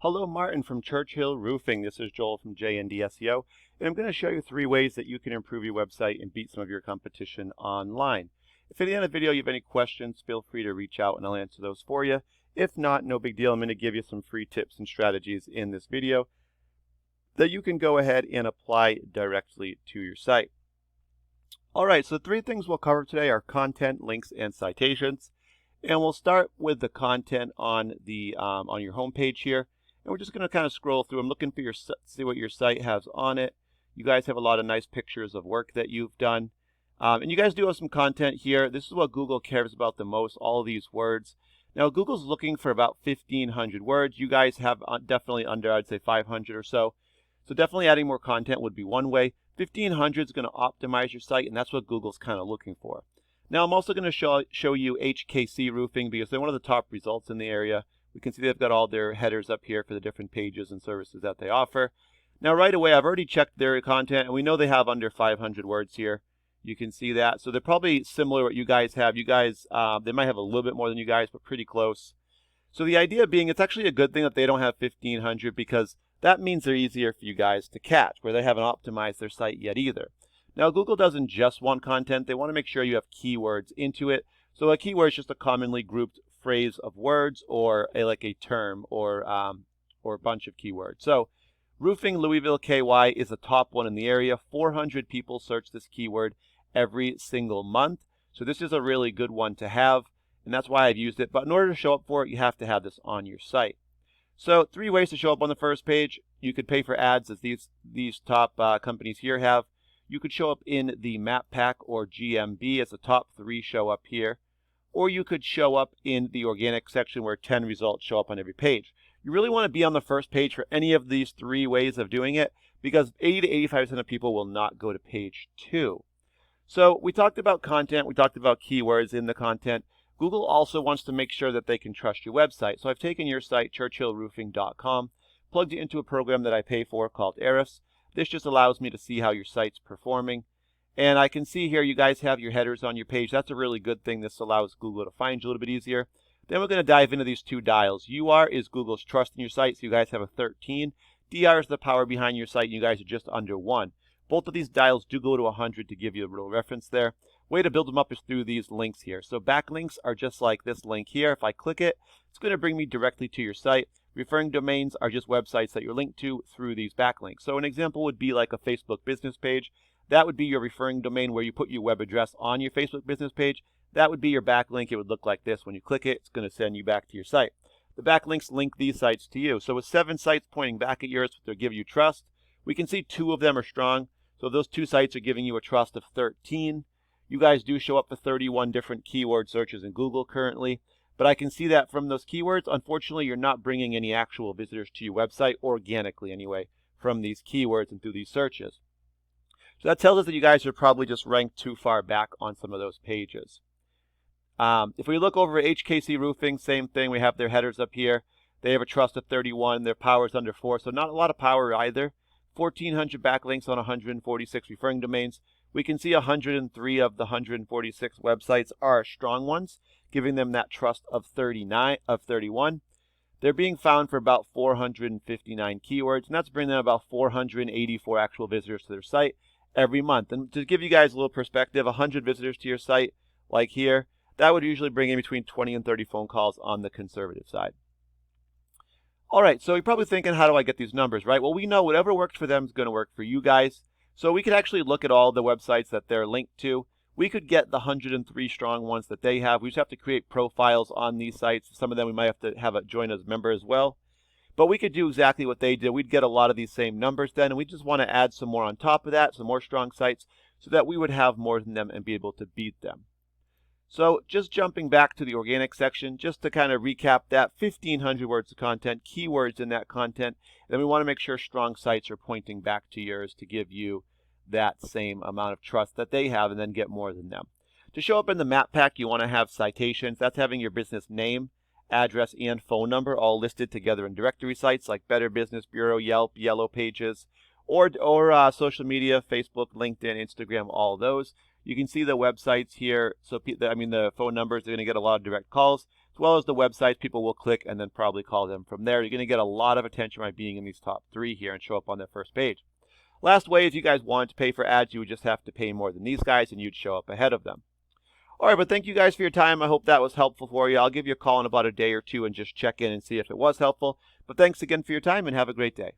Hello, Martin from Churchill Roofing. This is Joel from JND SEO, and I'm going to show you 3 ways that you can improve your website and beat some of your competition online. If at the end of the video you have any questions, feel free to reach out and I'll answer those for you. If not, no big deal. I'm going to give you some free tips and strategies in this video that you can go ahead and apply directly to your site. Alright, so the 3 things we'll cover today are content, links, and citations. And we'll start with the content on your home page here. And we're just going to kind of scroll through. I'm looking for see what your site has on it. You guys have a lot of nice pictures of work that you've done. And you guys do have some content here. This is what Google cares about the most, all of these words. Now, Google's looking for about 1,500 words. You guys have definitely under, I'd say, 500 or so. So definitely adding more content would be one way. 1,500 is going to optimize your site, and that's what Google's kind of looking for. Now, I'm also going to show you HKC Roofing because they're one of the top results in the area. We can see they've got all their headers up here for the different pages and services that they offer. Now, right away, I've already checked their content, and we know they have under 500 words here. You can see that. So they're probably similar to what you guys have. You guys, they might have a little bit more than you guys, but pretty close. So the idea being, it's actually a good thing that they don't have 1,500 because that means they're easier for you guys to catch, where they haven't optimized their site yet either. Now, Google doesn't just want content. They want to make sure you have keywords into it. So a keyword is just a commonly grouped phrase of words or like a term or a bunch of keywords. So roofing Louisville KY is the top one in the area. 400 people search this keyword every single month. So this is a really good one to have, and that's why I've used it. But in order to show up for it, you have to have this on your site. So 3 ways to show up on the first page. You could pay for ads, as these top companies here have. You could show up in the map pack or GMB as the top 3 show up here. Or you could show up in the organic section where 10 results show up on every page. You really want to be on the first page for any of these 3 ways of doing it because 80 to 85% of people will not go to page 2. So we talked about content. We talked about keywords in the content. Google also wants to make sure that they can trust your website. So I've taken your site, churchillroofing.com, plugged it into a program that I pay for called Ahrefs. This just allows me to see how your site's performing. And I can see here you guys have your headers on your page. That's a really good thing. This allows Google to find you a little bit easier. Then we're going to dive into these 2 dials. UR is Google's trust in your site, so you guys have a 13. DR is the power behind your site, and you guys are just under 1. Both of these dials do go to 100 to give you a little reference there. Way to build them up is through these links here. So backlinks are just like this link here. If I click it, it's going to bring me directly to your site. Referring domains are just websites that you're linked to through these backlinks. So an example would be like a Facebook business page. That would be your referring domain where you put your web address on your Facebook business page. That would be your backlink. It would look like this. When you click it, it's going to send you back to your site. The backlinks link these sites to you. So with 7 sites pointing back at yours, they'll give you trust. We can see 2 of them are strong. So those 2 sites are giving you a trust of 13. You guys do show up for 31 different keyword searches in Google currently. But I can see that from those keywords, unfortunately, you're not bringing any actual visitors to your website, organically anyway, from these keywords and through these searches. So that tells us that you guys are probably just ranked too far back on some of those pages. If we look over at HKC Roofing, same thing. We have their headers up here. They have a trust of 31. Their power is under 4, so not a lot of power either. 1,400 backlinks on 146 referring domains. We can see 103 of the 146 websites are strong ones, giving them that trust of 31. They're being found for about 459 keywords, and that's bringing them about 484 actual visitors to their site every month. And to give you guys a little perspective, 100 visitors to your site, like here, that would usually bring in between 20 and 30 phone calls on the conservative side. All right, so you're probably thinking, how do I get these numbers, right? Well, we know whatever works for them is going to work for you guys. So we could actually look at all the websites that they're linked to. We could get the 103 strong ones that they have. We just have to create profiles on these sites. Some of them we might have to have a join as member as well. But we could do exactly what they did. We'd get a lot of these same numbers then, and we just want to add some more on top of that, some more strong sites, so that we would have more than them and be able to beat them. So just jumping back to the organic section, just to kind of recap that, 1,500 words of content, keywords in that content. Then we want to make sure strong sites are pointing back to yours to give you that same amount of trust that they have and then get more than them. To show up in the map pack, you want to have citations. That's having your business name, address, and phone number all listed together in directory sites like Better Business Bureau, Yelp, Yellow Pages, or social media, Facebook, LinkedIn, Instagram, all those. You can see the websites here. So the phone numbers are going to get a lot of direct calls. as well as the websites people will click and then probably call them from there. You're going to get a lot of attention by being in these top 3 here and show up on their first page. Last way, if you guys wanted to pay for ads, you would just have to pay more than these guys and you'd show up ahead of them. All right, but thank you guys for your time. I hope that was helpful for you. I'll give you a call in about a day or two and just check in and see if it was helpful. But thanks again for your time and have a great day.